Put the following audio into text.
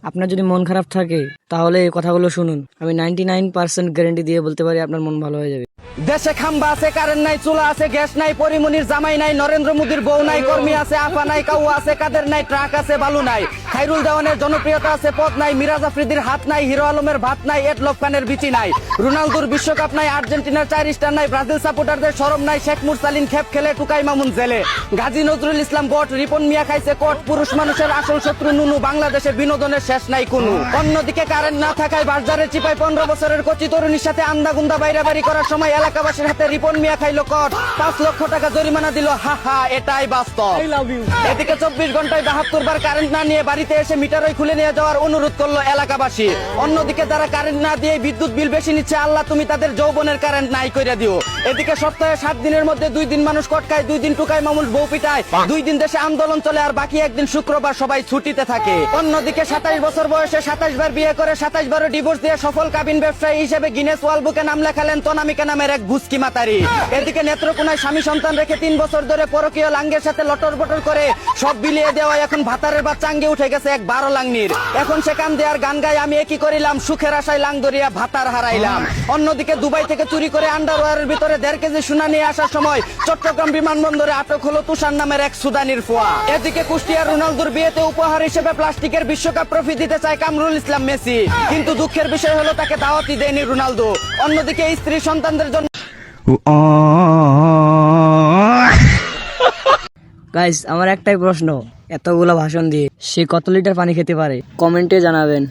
আপনার যদি মন খারাপ থাকে তাহলে এই কথাগুলো শুনুন। আমি 99% গ্যারান্টি দিয়ে বলতে পারি আপনার মন ভালো হয়ে যাবে। দেশে খাম্বা আছে, কারেন্ট নাই, চুলা আছে, গ্যাস নাই, পরিমনির জামাই নাই, নরেন্দ্র মোদীর বউ নাই, কর্মী আছে, আফা নাই, কাউ আছে, কাদের নাই, ট্রাক আছে, বালু নাই, খাইরুল দেওয়ানের জনপ্রিয়তা আছে, পদ নাই, মিরাজ আফ্রিদির হাত নাই, হিরো আলমের ভাত নাই, এডলফ খানের বিচি নাই, রোনালদোর বিশ্বকাপ নাই, আর্জেন্টিনার 4 স্টার নাই, ব্রাজিল সাপোর্টারদের শরম নাই, শেখ মুরসালিন খেপ খেলে, টুকাই মামুন জেলে, গাজী নজরুল ইসলাম গট, রিপন মিয়া খাইছে কট, পুরুষ মানুষের আসল শত্রু নুনু, বাংলাদেশের বিনোদনের শেষ নাই কোনো। অন্যদিকে কারেন্ট না থাকায় বাজারে চিপায় 15 বছরের কচি তরুণীর সাথে আন্দাগুন্দা বাইরাবাড়ি করার সময় এলাকাবাসীর হাতে রিপন মিয়া খাইলো কট, 5 লক্ষ টাকা জরিমানা দিল, হা হা এটাই বাস্তব। এদিকে 24 ঘন্টায় 72 বার কারেন্ট না নিয়ে বাড়িতে এসে মিটারই খুলে নিয়ে যাওয়ার অনুরোধ করলো এলাকাবাসী। অন্যদিকে যারা কারেন্ট না দিয়ে বিদ্যুৎ বিল বেশি নিচ্ছে, আল্লাহ তুমি তাদের যৌবনের কারেন্ট নাই কইরা দিও। এদিকে সপ্তাহে 7 দিনের মধ্যে 2 দিন মানুষ কটকায়, 2 দিন টুকায় মামুল বউ পিটায়, 2 দিন দেশে আন্দোলন চলে, আর বাকি একদিন শুক্রবার সবাই ছুটিতে থাকে। অন্যদিকে 27 বছর বয়সে 27 বার বিয়ে করে 27 বারও ডিভোর্স দিয়ে সফল কাবিন ব্যবসায়ী হিসেবে গিনেস ওয়ার্ল্ড বুকে নাম লেখালেন তনামিকা নামের এক ভুসকি মাতারি। এদিকে নেত্রকোনায় স্বামী সন্তান রেখে 3 বছর ধরে পরকীয় লাঙ্গের সাথে লটর বটর করে সব বিলিয়ে দেওয়া এখন ভাতারের বাচ্চা আঙ্গে উঠে গেছে এক 12 লাংনির। এখন সে কান দেয়ার গান গায়, আমি একই করিলাম সুখের আশায় লাং দরিয়া ভাতার হারাইলাম। অন্যদিকে দুবাই থেকে চুরি করে আন্ডারওয়্যারের ভিতরে 1.5 কেজি সোনা নিয়ে আসার সময় চট্টগ্রাম বিমানবন্দরে আটক হলো তুষার নামের এক সুদানির ফোয়া। এদিকে কুষ্টিয়ার রোনালদোর বিয়েতে উপহার হিসেবে প্লাস্টিকের বিশ্বকাপ ট্রফি দিতে চায় কামরুল ইসলাম মেসি, কিন্তু দুঃখের বিষয় হলো তাকে দাওয়াতই দেয়নি রোনালদো। অন্যদিকে স্ত্রী সন্তানদের জন্য গাইস, আমার একটাই প্রশ্ন, এতগুলো ভাষণ দিয়ে সে কত লিটার পানি খেতে পারে? কমেন্টে জানাবেন।